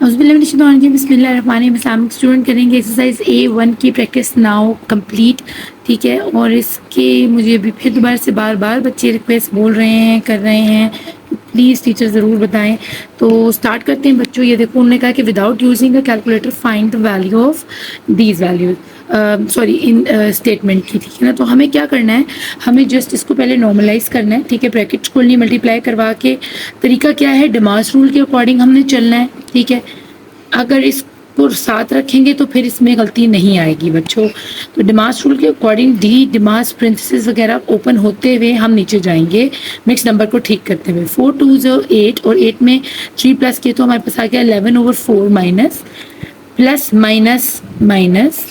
बिस्मिल्लाहिर्रहमानिर्रहीम। स्टूडेंट करेंगे exercise A1 की प्रैक्टिस नाउ कंप्लीट। ठीक है, और इसके मुझे भी फिर दोबारा से बार बार बच्चे रिक्वेस्ट बोल रहे हैं, कर रहे हैं, प्लीज़ टीचर ज़रूर बताएं। तो स्टार्ट करते हैं बच्चों। ये देखो, उन्होंने कहा कि without using a calculator find the value of these values, sorry in statement की। ठीक है ना, तो हमें क्या करना है, हमें जस्ट इसको पहले नॉर्मलाइज करना है। ठीक है, ब्रैकेट्स खोलनी, मल्टीप्लाई करवा के। तरीका क्या है, डिमास रूल के अकॉर्डिंग हमने चलना है। ठीक है, अगर इसको साथ रखेंगे तो फिर इसमें गलती नहीं आएगी बच्चों। तो डिमास रूल के अकॉर्डिंग डी डिमास प्रिंसेस वगैरह ओपन होते हुए हम नीचे जाएंगे मिक्स नंबर को ठीक करते हुए। 4 2 8 और 8 में 3 प्लस किए तो हमारे पास आ गया 11/4 minus plus minus minus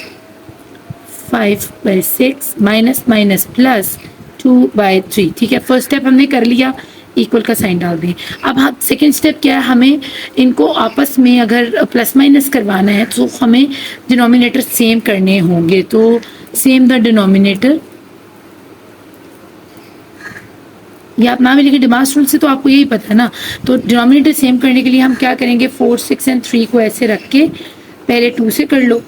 5/6 minus minus plus 2/3। ठीक है, फर्स्ट स्टेप हमने कर लिया, इक्वल का साइन डाल दें। अब हम सेकेंड स्टेप क्या है, हमें इनको आपस में अगर प्लस माइनस करवाना है तो हमें डिनोमिनेटर सेम करने होंगे। तो सेम द डिनोमिनेटर, ये आप नाम लिखे डिमास रूल से, तो आपको यही पता है ना। तो डिनोमिनेटर सेम करने के लिए हम क्या करेंगे, 4 6 और 3 को ऐसे रख के पहले 2 से कर लो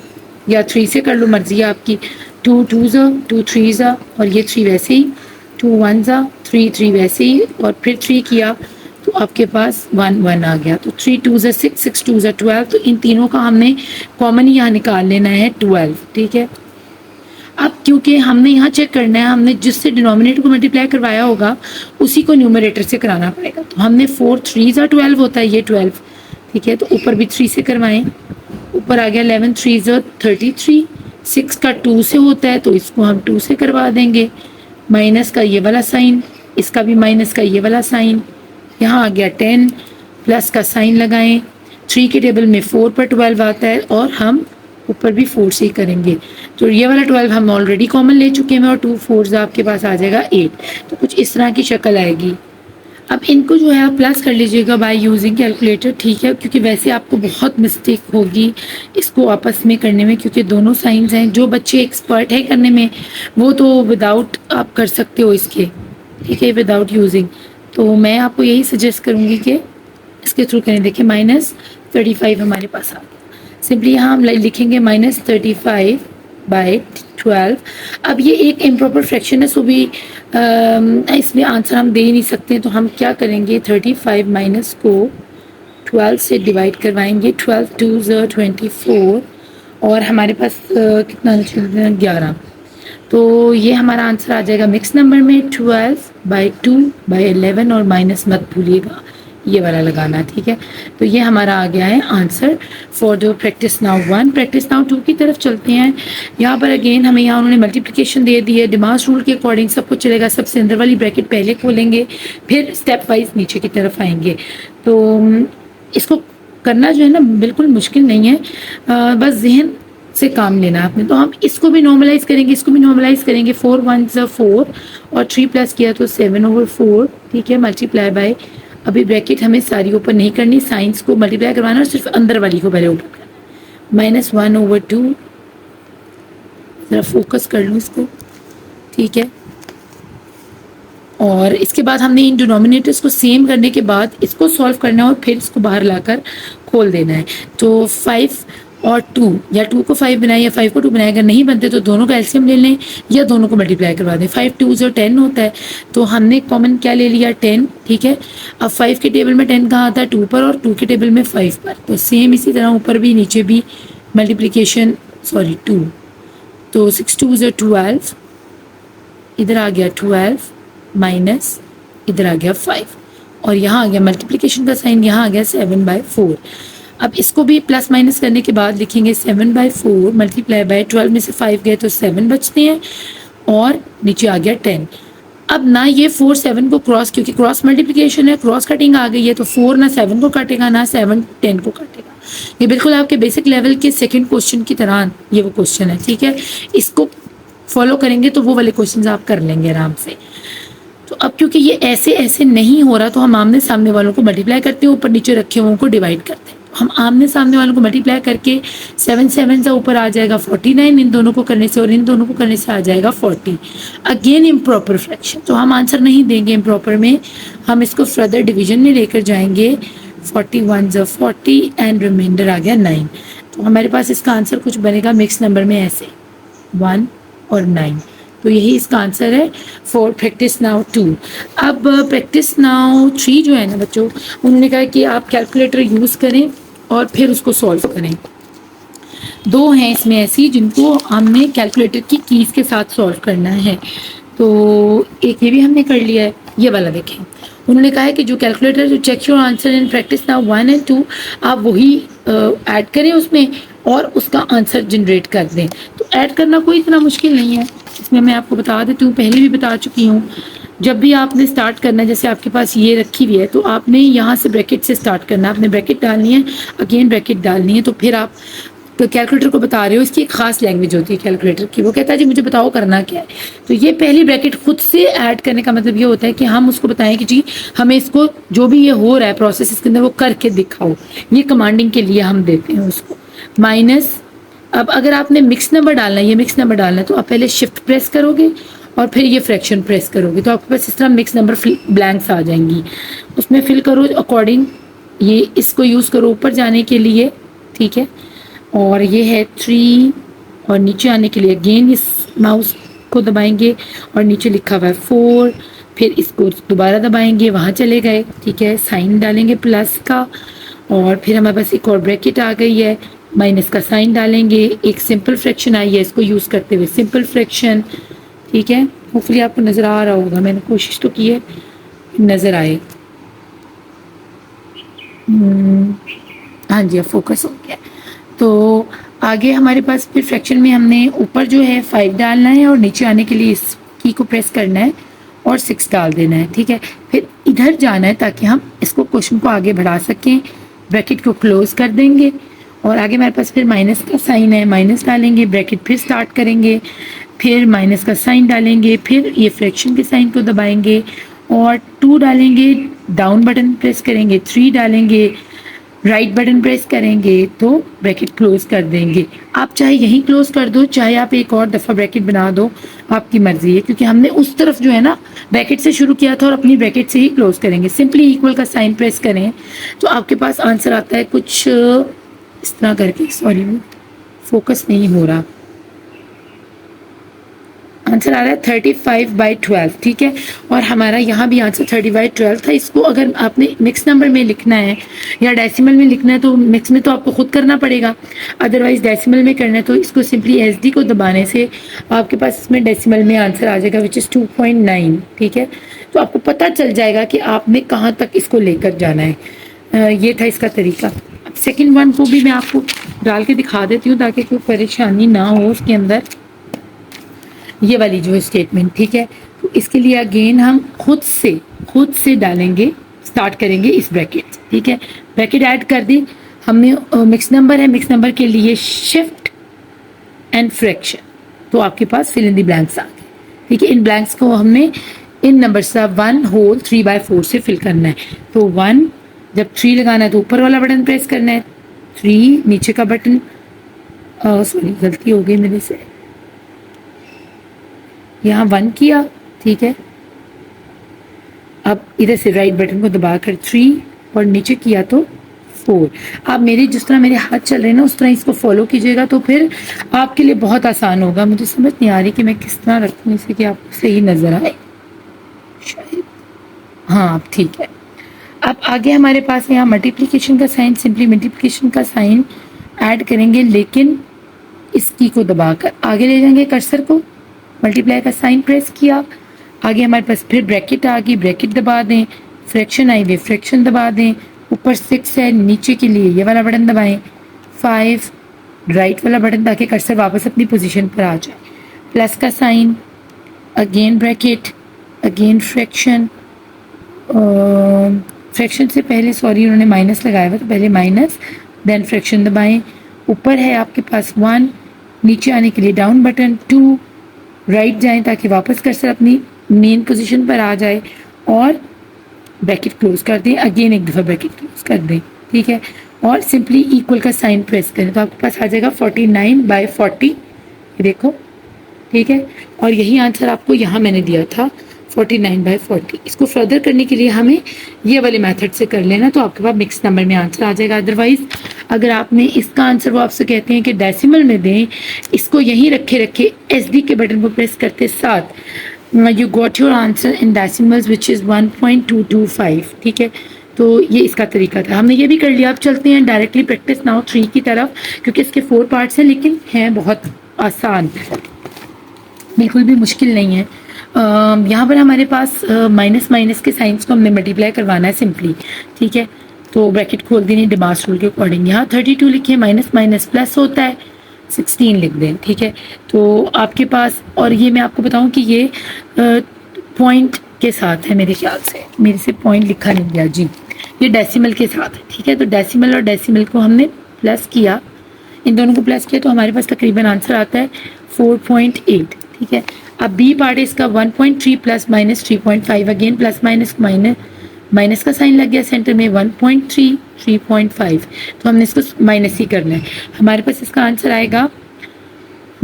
या 3 से कर लो, मर्जी है आपकी। 2 2 2 3 और ये 3 वैसे ही, 2 1 3 3 वैसे ही, और फिर 3 किया तो आपके पास 1 1 आ गया। तो 3 2 6 6 2 12। तो इन तीनों का हमने कॉमन यहाँ निकाल लेना है 12। ठीक है, अब क्योंकि हमने यहाँ चेक करना है, हमने जिससे डिनोमिनेटर को मल्टीप्लाई करवाया होगा उसी को न्यूमरेटर से कराना पड़ेगा। तो हमने 4 3 12 होता है, ये 12। ठीक है, तो ऊपर भी 3 से करवाएं, ऊपर आ गया 11 3 33। 6 का 2 से होता है तो इसको हम 2 से करवा देंगे। माइनस का ये वाला साइन, इसका भी माइनस का ये वाला साइन, यहाँ आ गया 10, प्लस का साइन लगाएं। 3 के टेबल में 4 पर 12 आता है और हम ऊपर भी 4 से ही करेंगे। तो ये वाला 12 हम ऑलरेडी कॉमन ले चुके हैं और 2 4 आपके पास आ जाएगा 8। तो कुछ इस तरह की शक्ल आएगी। अब इनको जो है आप प्लस कर लीजिएगा बाय यूजिंग कैलकुलेटर। ठीक है, क्योंकि वैसे आपको बहुत मिस्टेक होगी इसको आपस में करने में, क्योंकि दोनों साइंस हैं। जो बच्चे एक्सपर्ट है करने में वो तो विदाउट आप कर सकते हो इसके। ठीक है, विदाउट यूजिंग। तो मैं आपको यही सजेस्ट करूँगी कि इसके थ्रू करें। देखिए -35 हमारे पास आ गया। सिंपली यहाँ हम लिखेंगे -35/12। अब ये एक इम्प्रॉपर फ्रैक्शन है, सो भी इसमें आंसर हम दे ही नहीं सकते। तो हम क्या करेंगे, 35 माइनस को 12 से डिवाइड करवाएंगे। 12 2 24 और हमारे पास कितना 11। तो ये हमारा आंसर आ जाएगा मिक्स नंबर में 12/2/11 और माइनस मत भूलिएगा, ये वाला लगाना। ठीक है, तो ये हमारा आ गया है answer for the practice now 1। Practice now 2 की तरफ चलते हैं। यहाँ पर अगेन हमें यहाँ उन्होंने मल्टीप्लिकेशन दे दी है। डिमास रूल के अकॉर्डिंग सब कुछ चलेगा। सबसे अंदर वाली ब्रैकेट पहले खोलेंगे, फिर स्टेप वाइज नीचे की तरफ आएंगे। तो इसको करना जो है ना बिल्कुल मुश्किल नहीं है, बस जहन से काम लेना है आपने। तो हम इसको भी नॉर्मलाइज करेंगे, इसको भी नॉर्मलाइज करेंगे। 4 1 4 और 3 प्लस किया तो 7/4। ठीक है, मल्टीप्लाई बाय, अभी ब्रैकेट हमें सारी ओपन नहीं करनी, साइंस को मल्टीप्लाई करवाना और सिर्फ अंदर वाली को पहले ओपन करना। -1/2। ज़रा फोकस कर लूँ इसको। ठीक है, और इसके बाद हमने इन डिनोमिनेटर्स को सेम करने के बाद इसको सॉल्व करना है और फिर इसको बाहर लाकर खोल देना है। तो 5 और 2, या 2 को 5 बनाए या 5 को 2 बनाए। अगर नहीं बनते तो दोनों का एलसीएम ले लें या दोनों को मल्टीप्लाई करवा दें। 5 2 10 होता है, तो हमने कॉमन क्या ले लिया, 10। ठीक है, अब 5 के टेबल में 10 कहाँ आता है, 2 पर, और 2 के टेबल में 5 पर। तो सेम इसी तरह ऊपर भी नीचे भी मल्टीप्लीकेशन, सॉरी 2। तो 6 2 12, इधर आ गया 12 माइनस इधर आ गया 5, और यहाँ आ गया मल्टीप्लिकेशन का साइन, यहाँ आ गया 7/4। अब इसको भी प्लस माइनस करने के बाद लिखेंगे 7/4 मल्टीप्लाई बाय 12 में से 5 गए तो 7 बचते हैं, और नीचे आ गया 10। अब ना ये 4 7 को क्रॉस, क्योंकि क्रॉस मल्टीप्लिकेशन है, क्रॉस कटिंग आ गई है, तो 4 ना 7 को काटेगा ना 7 10 को काटेगा। ये बिल्कुल आपके बेसिक लेवल के सेकेंड क्वेश्चन की तरह ये वो क्वेश्चन है। ठीक है, इसको फॉलो करेंगे तो वो वाले क्वेश्चन आप कर लेंगे आराम से। तो अब क्योंकि ये ऐसे ऐसे नहीं हो रहा, तो हम आमने सामने वालों को मल्टीप्लाई करते हैं, ऊपर नीचे रखे हुए को डिवाइड करते हैं। हम आमने सामने वालों को मल्टीप्लाई करके 7 7 से ऊपर आ जाएगा 49 इन दोनों को करने से, और इन दोनों को करने से आ जाएगा 40। अगेन इम्प्रॉपर फ्रैक्शन, तो हम आंसर नहीं देंगे इम्प्रॉपर में, हम इसको फर्दर डिवीजन में लेकर जाएंगे। 41 ज़ 40 एंड रिमाइंडर आ गया 9। तो हमारे पास इसका आंसर कुछ बनेगा मिक्स नंबर में ऐसे 1 और 9। तो यही इसका आंसर है फॉर प्रैक्टिस नाउ 2। अब प्रैक्टिस नाउ 3 जो है ना बच्चों, उन्होंने कहा कि आप कैलकुलेटर यूज़ करें और फिर उसको सॉल्व करें। दो हैं इसमें ऐसी जिनको हमने कैलकुलेटर की कीज़ के साथ सॉल्व करना है। तो एक ये भी हमने कर लिया है, ये वाला देखें। उन्होंने कहा है कि जो कैलकुलेटर जो check your answer in practice now 1 and 2, आप वही ऐड करें उसमें और उसका आंसर जनरेट कर दें। तो ऐड करना कोई इतना मुश्किल नहीं है, इसमें मैं आपको बता देती हूँ, पहले भी बता चुकी हूँ। जब भी आपने स्टार्ट करना है, जैसे आपके पास ये रखी हुई है, तो आपने यहाँ से ब्रैकेट से स्टार्ट करना है, आपने ब्रैकेट डालनी है, अगेन ब्रैकेट डालनी है। तो फिर आप तो कैलकुलेटर को बता रहे हो, इसकी एक खास लैंग्वेज होती है कैलकुलेटर की। वो कहता है जी मुझे बताओ करना क्या है। तो ये पहली ब्रैकेट खुद से ऐड करने का मतलब ये होता है कि हम उसको बताएं कि जी हमें इसको जो भी ये हो रहा है प्रोसेस इसके अंदर वो करके दिखाओ। ये कमांडिंग के लिए हम देते हैं उसको। माइनस, अब अगर आपने मिक्स नंबर डालना है, ये मिक्स नंबर डालना है, तो आप पहले शिफ्ट प्रेस करोगे और फिर ये फ्रैक्शन प्रेस करोगे, तो आपके पास इस तरह मिक्स नंबर ब्लैंक्स आ जाएंगी। उसमें फिल करो अकॉर्डिंग, ये इसको यूज़ करो ऊपर जाने के लिए, ठीक है। और ये है 3 और नीचे आने के लिए अगेन इस माउस को दबाएंगे और नीचे लिखा हुआ है 4, फिर इसको दोबारा दबाएंगे, वहाँ चले गए, ठीक है। साइन डालेंगे प्लस का और फिर हमारे पास एक और ब्रैकेट आ गई है, माइनस का साइन डालेंगे, एक सिंपल फ्रैक्शन आई है, इसको यूज़ करते हुए सिंपल फ्रैक्शन, ठीक है। होपफुली आपको नज़र आ रहा होगा, मैंने कोशिश तो की है नज़र आए। हाँ जी, अब फोकस हो गया। तो आगे हमारे पास फिर फ्रैक्शन में हमने ऊपर जो है 5 डालना है और नीचे आने के लिए इस की को प्रेस करना है और 6 डाल देना है, ठीक है। फिर इधर जाना है ताकि हम इसको क्वेश्चन को आगे बढ़ा सकें। ब्रैकेट को क्लोज कर देंगे और आगे हमारे पास फिर माइनस का साइन है, माइनस डालेंगे, ब्रैकेट फिर स्टार्ट करेंगे, फिर माइनस का साइन डालेंगे, फिर ये फ्रैक्शन के साइन को दबाएंगे और 2 डालेंगे, डाउन बटन प्रेस करेंगे, 3 डालेंगे, राइट बटन प्रेस करेंगे तो ब्रैकेट क्लोज कर देंगे। आप चाहे यहीं क्लोज कर दो, चाहे आप एक और दफ़ा ब्रैकेट बना दो, आपकी मर्जी है, क्योंकि हमने उस तरफ जो है ना ब्रैकेट से शुरू किया था और अपनी ब्रैकेट से ही क्लोज करेंगे। सिंपली इक्वल का साइन प्रेस करें तो आपके पास आंसर आता है कुछ इस तरह करके। सॉरी फोकस नहीं हो रहा, आंसर आ रहा है 35/12, ठीक है। और हमारा यहाँ भी आंसर 30/12 था। इसको अगर आपने मिक्स नंबर में लिखना है या डेसिमल में लिखना है तो मिक्स में तो आपको खुद करना पड़ेगा, अदरवाइज डेसिमल में करना है तो इसको सिंपली SD को दबाने से आपके पास इसमें डेसिमल में आंसर आ जाएगा विच इज़ 2.9, ठीक है। तो आपको पता चल जाएगा कि आपने कहाँ तक इसको लेकर जाना है। ये था इसका तरीका। अब सेकेंड वन को भी मैं आपको डाल के दिखा देती हूँ ताकि कोई परेशानी ना हो उसके अंदर। ये वाली जो है स्टेटमेंट, ठीक है। तो इसके लिए अगेन हम खुद से डालेंगे, स्टार्ट करेंगे इस ब्रैकेट, ठीक है। ब्रैकेट ऐड कर दी हमने, मिक्स नंबर है, मिक्स नंबर के लिए शिफ्ट एंड फ्रैक्शन, तो आपके पास फिल इन द ब्लैंक्स आ गए, ठीक है। इन ब्लैंक्स को हमने इन नंबर से 1 होल 3/4 से फिल करना है। तो 1 जब 3 लगाना है तो ऊपर वाला बटन प्रेस करना है, 3 नीचे का बटन, सॉरी गलती हो गई मेरे से, यहाँ 1 किया, ठीक है। अब इधर से राइट बटन को दबाकर 3 और नीचे किया तो 4। आप मेरे जिस तरह मेरे हाथ चल रहे हैं ना उस तरह इसको फॉलो कीजिएगा तो फिर आपके लिए बहुत आसान होगा। मुझे समझ नहीं आ रही कि मैं किस तरह रखूँ इसे कि आपको सही नजर आए, शायद हाँ ठीक है। अब आगे हमारे पास यहाँ मल्टीप्लिकेशन का साइन, सिंपली मल्टीप्लिकेशन का साइन ऐड करेंगे, लेकिन इस की को दबाकर आगे ले जाएंगे कर्सर को, मल्टीप्लाई का साइन प्रेस किया, आगे हमारे पास फिर ब्रैकेट आ गई, ब्रैकेट दबा दें, फ्रैक्शन आई हुई फ्रैक्शन दबा दें, ऊपर 6 है, नीचे के लिए ये वाला बटन दबाएं, 5 राइट वाला बटन ताकि कर्सर वापस अपनी पोजीशन पर आ जाए, प्लस का sign, again bracket, again fraction, fraction से पहले सॉरी उन्होंने माइनस लगाया हुआ तो पहले माइनस, देन फ्रैक्शन दबाएं, ऊपर है आपके पास 1, नीचे आने के लिए डाउन बटन, 2 राइट जाएं ताकि वापस कर्सर अपनी मेन पोजीशन पर आ जाए और ब्रैकेट क्लोज कर दें, अगेन एक दफ़ा ब्रैकेट क्लोज कर दें, ठीक है। और सिंपली इक्वल का साइन प्रेस करें तो आपके पास आ जाएगा 49/40, देखो, ठीक है। और यही आंसर आपको यहाँ मैंने दिया था 49/40। इसको फर्दर करने के लिए हमें ये वाले मेथड से कर लेना, तो आपके पास मिक्स नंबर में आंसर आ जाएगा। अदरवाइज अगर आपने इसका आंसर वो आपसे कहते हैं कि डेसिमल में दें, इसको यहीं रखे रखे SD के बटन को प्रेस करते साथ you got your answer in decimals which is 1.225। ठीक है, तो ये इसका तरीका था, हमने ये भी कर लिया। अब चलते हैं डायरेक्टली प्रैक्टिस नाउ 3 की तरफ, क्योंकि इसके 4 पार्ट्स हैं लेकिन हैं बहुत आसान, बिल्कुल भी मुश्किल नहीं है। यहाँ पर हमारे पास माइनस माइनस के साइंस को हमने मल्टीप्लाई करवाना है सिंपली। ठीक है, तो ब्रैकेट खोल देनी डिमास रूल के अकॉर्डिंग। यहाँ 32 लिखे, माइनस माइनस प्लस होता है, 16 लिख दें। ठीक है, तो आपके पास, और ये मैं आपको बताऊं कि ये पॉइंट के साथ है मेरे ख्याल से, मेरे से पॉइंट लिखा नहीं गया जी, ये डेसिमल के साथ है। ठीक है, तो डेसिमल और डेसिमल को हमने प्लस किया, इन दोनों को प्लस किया तो हमारे पास तकरीबन आंसर आता है 4.8। ठीक है, अब बी पार्ट है इसका 1.3 plus minus 3.5, again plus minus minus minus का साइन लग गया सेंटर में, 1.3 3.5, तो हमने इसको माइनस ही करना है। हमारे पास इसका आंसर आएगा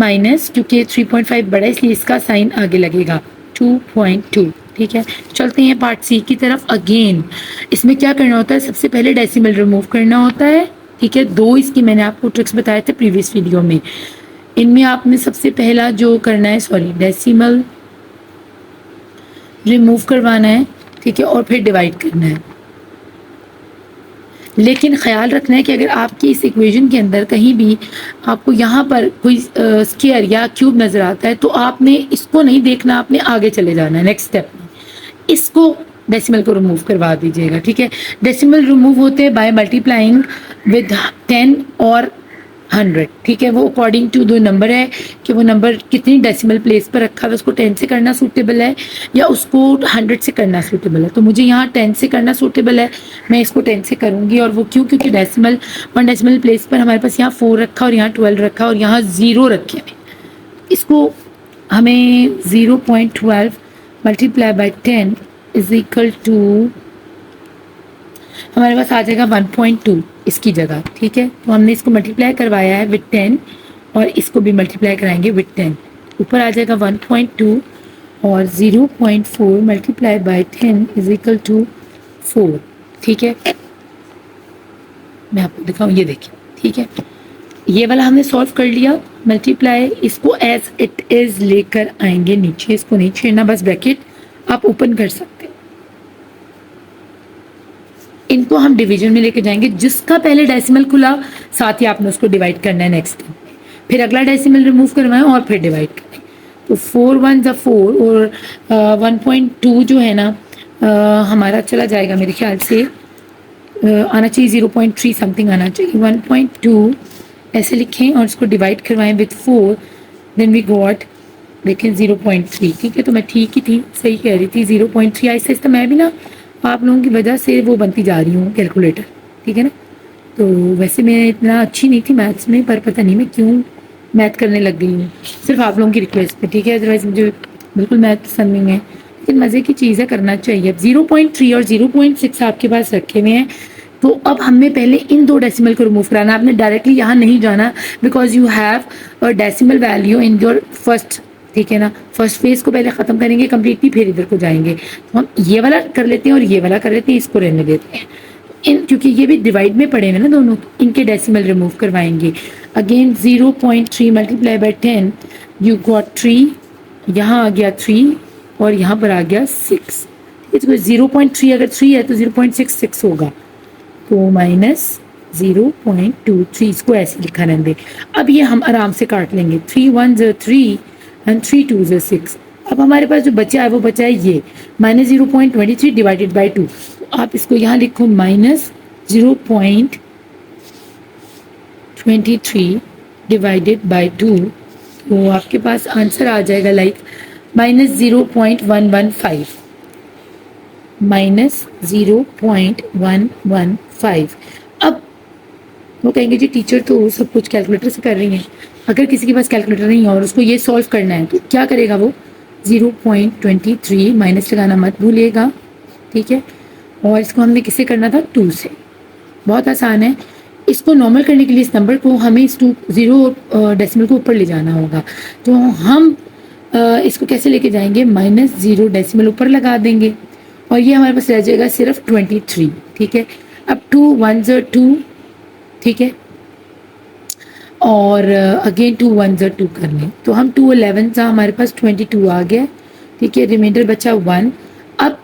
माइनस, क्योंकि 3.5 बड़ा है इसलिए इसका साइन आगे लगेगा 2.2। ठीक है, चलते हैं पार्ट सी की तरफ। अगेन इसमें क्या करना होता है, सबसे पहले डेसिमल रिमूव करना होता है। ठीक है, 2 इसकी मैंने आपको ट्रिक्स बताए थे प्रीवियस वीडियो में। इनमें आपने सबसे पहला जो करना है, डेसिमल रिमूव करवाना है। ठीक है, और फिर डिवाइड करना है। लेकिन ख्याल रखना है कि अगर आपकी इस इक्वेशन के अंदर कहीं भी आपको यहाँ पर कोई स्क्वायर या क्यूब नज़र आता है तो आपने इसको नहीं देखना, आपने आगे चले जाना है नेक्स्ट स्टेप में, इसको डेसिमल को रिमूव करवा दीजिएगा। ठीक है, डेसिमल रिमूव होते हैं बाय मल्टीप्लाइंग विद 10 और 100। ठीक है, वो अकॉर्डिंग टू दो नंबर है कि वो नंबर कितनी डेसिमल प्लेस पर रखा है, उसको 10 से करना सूटेबल है या उसको 100 से करना सूटेबल है। तो मुझे यहाँ 10 से करना सूटेबल है, मैं इसको 10 से करूँगी। और वो क्यों, क्योंकि डेसिमल 1 डेसिमल प्लेस पर हमारे पास यहाँ 4 रखा और यहाँ 12 रखा और यहाँ 0 रखे हैं। इसको हमें 0.12 multiply by 10 is equal to हमारे पास आ जाएगा 1.2 इसकी जगह। ठीक है, तो हमने इसको मल्टीप्लाई करवाया है विद 10 और इसको भी मल्टीप्लाई कराएंगे विद 10, ऊपर आ जाएगा 1.2 और 0.4 multiply by 10 is equal to 4। ठीक है, मैं आपको दिखाऊँ, ये देखिए। ठीक है, ये वाला हमने सॉल्व कर लिया। मल्टीप्लाई इसको एज इट इज लेकर आएंगे नीचे, इसको नहीं छेड़ना, बस ब्रैकेट आप ओपन कर सकते हैं। इनको हम डिवीजन में लेके जाएंगे, जिसका पहले डेसिमल खुला साथ ही आपने उसको डिवाइड करना है नेक्स्ट, फिर अगला डेसिमल रिमूव करवाएं और फिर डिवाइड करें। तो 4 1 ज़ा 4 और 1.2 जो है ना हमारा चला जाएगा, मेरे ख्याल से आना चाहिए 0.3 समथिंग आना चाहिए। 1.2 ऐसे लिखें और इसको डिवाइड करवाएं विथ 4, देन वी गॉट देखें 0.3। ठीक है, तो मैं ठीक ही थी, सही कह रही थी 0.3। आहिस्ता आहिस्ता मैं भी ना आप लोगों की वजह से वो बनती जा रही हूँ कैलकुलेटर। ठीक है ना, तो वैसे मैं इतना अच्छी नहीं थी मैथ्स में, पर पता नहीं मैं क्यों मैथ करने लग गई हूँ, सिर्फ आप लोगों की रिक्वेस्ट पे। ठीक है, अदरवाइज मुझे बिल्कुल मैथ पसंद नहीं है, लेकिन मज़े की चीज़ है, करना चाहिए। अब 0.3 और 0.6 आपके पास रखे हुए हैं, तो अब हमें पहले इन 2 डेसिमल को रिमूव कराना। आपने डायरेक्टली यहाँ नहीं जाना, because you have a decimal value in your first. ठीक है ना, फर्स्ट फेज को पहले ख़त्म करेंगे कम्प्लीटली, फिर इधर को जाएंगे। तो हम ये वाला कर लेते हैं और ये वाला कर लेते हैं, इसको रहने देते हैं इन, क्योंकि ये भी डिवाइड में पड़े हैं ना दोनों, इनके डेसिमल रिमूव करवाएंगे। Again 0.3 multiply by 10 you got 3, यहाँ आ गया 3 और यहाँ पर आ गया 6। ठीक है, 0.3 अगर 3 है तो 0.66 होगा, तो माइनस 0.23, इसको ऐसे लिखा रहने दे। अब ये हम आराम से काट लेंगे, 3 1 ज़ा 3 एंड 3 2 ज़ा 6। अब हमारे पास जो बचा है वो बचा है ये माइनस 0.23 डिवाइडेड बाई 2। तो आप इसको यहाँ लिखो माइनस 0.23 डिवाइडेड बाई 2, तो आपके पास आंसर आ जाएगा लाइक माइनस 0.115, माइनस 0.115। अब वो कहेंगे जी टीचर तो सब कुछ कैलकुलेटर से कर रही हैं। अगर किसी के पास कैलकुलेटर नहीं है और उसको ये सॉल्व करना है तो क्या करेगा वो, 0.23 माइनस लगाना मत भूलिएगा। ठीक है, और इसको हमने किससे करना था, 2 से। बहुत आसान है, इसको नॉर्मल करने के लिए इस नंबर को हमें इस 0 डेसिमल को ऊपर ले जाना होगा। तो हम इसको कैसे लेके जाएंगे, -0 डेसिमल ऊपर लगा देंगे और ये हमारे पास रह जाएगा सिर्फ 23। ठीक है, अब 2 1 2, ठीक है, और अगेन 2 1 2 कर लें तो हम 2 11 था, हमारे पास 22 आ गया। ठीक है, रिमाइंडर बचा 1। अब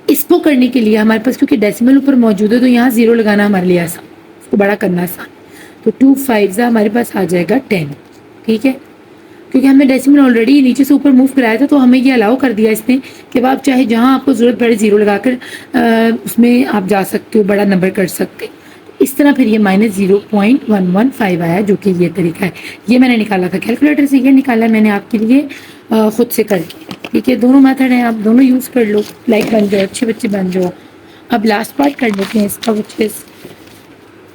इसको करने के लिए हमारे पास क्योंकि डेसिमल ऊपर मौजूद है तो यहाँ 0 लगाना हमारे लिए आसान, इसको बड़ा करना आसान। तो 2 5 हमारे पास आ जाएगा 10। ठीक है, क्योंकि हमने डेसिमल ऑलरेडी नीचे से ऊपर मूव कराया था तो हमें ये अलाउ कर दिया इसने कि आप चाहे जहाँ आपको ज़रूरत पड़े 0 लगाकर उसमें आप जा सकते हो, बड़ा नंबर कर सकते हो। इस तरह फिर ये -0.115 आया, जो कि ये तरीका है। ये मैंने निकाला था कैलकुलेटर से, ये निकाला मैंने आपके लिए खुद से करके। ठीक है, दोनों मेथड हैं, आप दोनों यूज़ कर लो, लाइक बन जाओ, अच्छे बच्चे बन जाओ। अब लास्ट पार्ट कर लेते हैं इसका,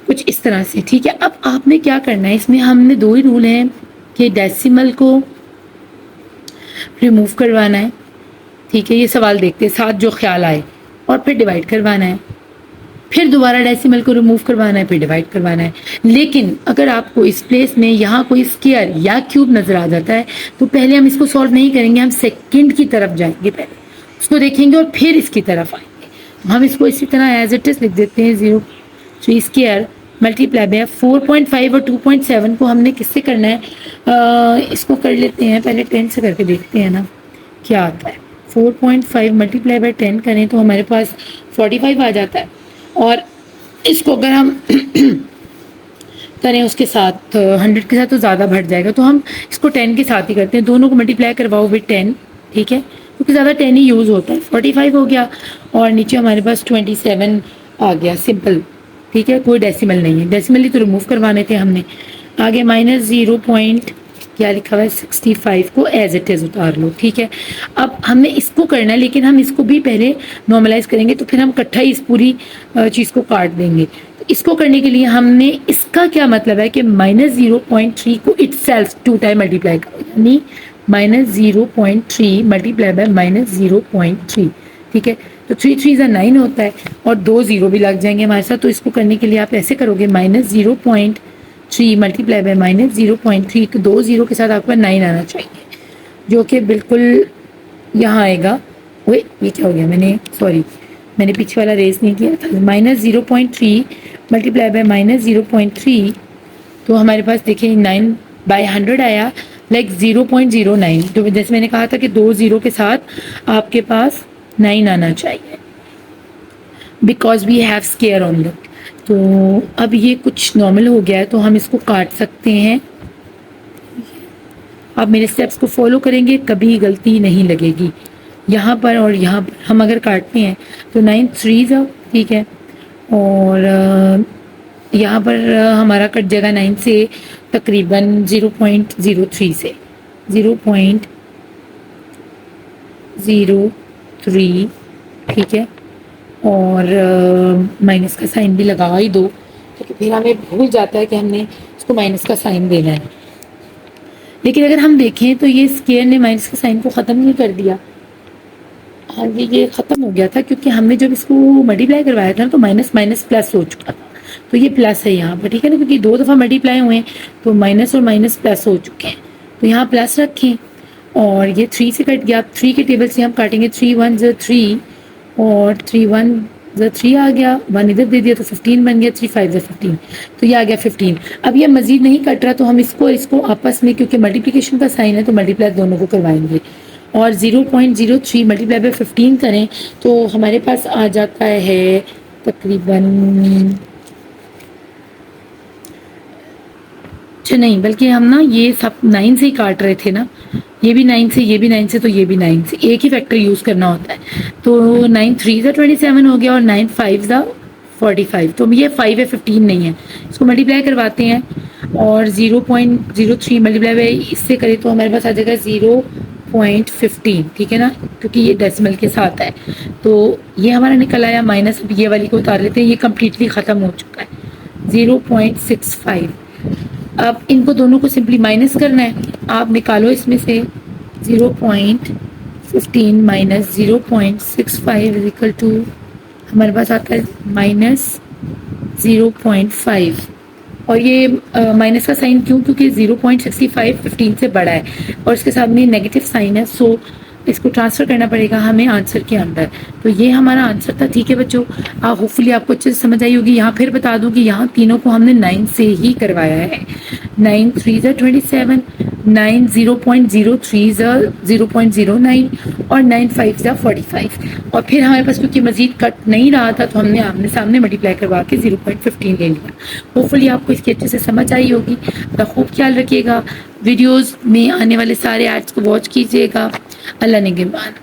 कुछ इस तरह से। ठीक है, अब आपने क्या करना है, इसमें हमने 2 ही रूल हैं कि डेसिमल को रिमूव करवाना है। ठीक है, ये सवाल देखते हैं, साथ जो ख्याल आए, और फिर डिवाइड करवाना है, फिर दोबारा डेसिमल को रिमूव करवाना है, फिर डिवाइड करवाना है। लेकिन अगर आपको इस प्लेस में यहाँ कोई स्क्वायर या क्यूब नजर आ जाता है तो पहले हम इसको सॉल्व नहीं करेंगे, हम सेकंड की तरफ जाएंगे, पहले उसको देखेंगे और फिर इसकी तरफ आएंगे। हम इसको इसी तरह एज इट इज लिख देते हैं, 0 स्क्वायर मल्टीप्लाई बाय 4.5 और 2.7 को हमने किससे करना है, इसको कर लेते हैं पहले 10 से करके देखते हैं ना क्या आता है। 4.5 मल्टीप्लाई बाय 10 करें तो हमारे पास 45 आ जाता है, और इसको अगर हम करें उसके साथ 100 के साथ तो ज़्यादा बढ़ जाएगा, तो हम इसको 10 के साथ ही करते हैं, दोनों को मल्टीप्लाई करवाओ विद 10। ठीक है, क्योंकि ज़्यादा 10 ही यूज़ होता है। 45 हो गया और नीचे हमारे पास 27 आ गया, सिंपल। ठीक है, कोई डेसिमल नहीं है, डेसिमल ही तो रिमूव करवाने थे हमने। आगे -0 पॉइंट क्या लिखा हुआ है 65 को एज इट इज उतार लो। ठीक है, अब हमने इसको करना है, लेकिन हम इसको भी पहले नॉर्मलाइज करेंगे, तो फिर हम इकट्ठा ही इस पूरी चीज़ को काट देंगे। तो इसको करने के लिए हमने, इसका क्या मतलब है कि -0.3 को इटसेल्फ 2 टाइम मल्टीप्लाई करो, यानी -0.3 मल्टीप्लाई बाय -0.3। ठीक है, तो 3 3 9 होता है और 2 0 भी लग जाएंगे हमारे साथ। तो इसको करने के लिए आप ऐसे करोगे, -0.3 मल्टीप्लाई बाय -0.3, तो 2 0 के साथ आपका 9 आना चाहिए, जो कि बिल्कुल यहाँ आएगा। ओए ये क्या हो गया, मैंने पीछे वाला रेस नहीं किया था। -0.3 मल्टीप्लाई बाय -0.3, तो हमारे पास देखिए 9 बाय 100 आया, लाइक 0.09। तो जैसे मैंने कहा था कि 2 0 के साथ आपके पास 9 आना चाहिए, because we have square on the. तो अब ये कुछ नॉर्मल हो गया है, तो हम इसको काट सकते हैं। आप मेरे स्टेप्स को फॉलो करेंगे, कभी गलती नहीं लगेगी। यहाँ पर और यहाँ पर हम अगर काटते हैं तो 9 3 जाओ, ठीक है, और यहाँ पर हमारा कट जाएगा 9 से तकरीबन 0.03 से 0.03। ठीक है, और माइनस का साइन भी लगा ही दो, क्योंकि फिर हमें भूल जाता है कि हमने इसको माइनस का साइन देना है। लेकिन अगर हम देखें तो ये स्केयर ने माइनस के साइन को ख़त्म नहीं कर दिया। हाँ जी, ये ख़त्म हो गया था क्योंकि हमने जब इसको मल्टीप्लाई करवाया था तो माइनस माइनस प्लस हो चुका था, तो ये प्लस है यहाँ पर। ठीक है ना, क्योंकि 2 दफ़ा मल्टीप्लाई हुए हैं तो माइनस और माइनस प्लस हो चुके हैं, तो यहाँ प्लस रखें। और ये 3 से कट गया, 3 के टेबल से हम काटेंगे, 3 1 3 और 3 1 3 आ गया, 1 इधर दे दिया तो 15 बन गया, 3 5 15, तो ये आ गया 15। अब ये मजीद नहीं कट रहा, तो हम इसको आपस में, क्योंकि मल्टीप्लिकेशन का साइन है तो मल्टीप्लाई दोनों को करवाएंगे, और 0.03 मल्टीप्लाई बाय 15 करें तो हमारे पास आ जाता है तकरीबन, अच्छा नहीं, बल्कि हम ना ये सब 9 से ही काट रहे थे ना, ये भी 9 से, ये भी 9 से, तो ये भी 9 से, एक ही फैक्टर यूज़ करना होता है। तो 9 3 ज़ा 27 हो गया और 9 5 ज़ा 45, तो ये 5 है, 15 नहीं है। इसको मल्टीप्लाई करवाते हैं और 0.03 मल्टीप्लाई बाय इससे करें तो हमारे पास आ जाएगा 0.15। ठीक है ना, क्योंकि ये डेसिमल के साथ है, तो ये हमारा निकल आया माइनस। अब ये वाली को उतार लेते हैं, ये कम्प्लीटली ख़त्म हो चुका है, 0.65। अब इनको दोनों को सिंपली माइनस करना है, आप निकालो इसमें से 0.15 माइनस 0.65 इक्वल टू हमारे पास आता है -0.5। और ये माइनस का साइन क्यों, क्योंकि 0.65 15 से बड़ा है और इसके सामने नेगेटिव साइन है, सो इसको ट्रांसफर करना पड़ेगा हमें आंसर के अंदर। तो ये हमारा आंसर था। ठीक है बच्चों, होपफुली आपको अच्छे से समझ आई होगी। यहाँ फिर बता दूं कि यहाँ तीनों को हमने 9 से ही करवाया है। 9 3 27, 9 0.03 0.09 और 9 5 45। और फिर हमारे पास क्योंकि मजीद कट नहीं रहा था तो हमने आमने सामने मल्टीप्लाई करवा के 0.15 ले लिया। होपफुली आपको इसकी अच्छे से समझ आई होगी। अपना खूब ख्याल रखिएगा। वीडियोस में आने वाले सारे एड्स को वॉच कीजिएगा। अल्लाह निगहबान।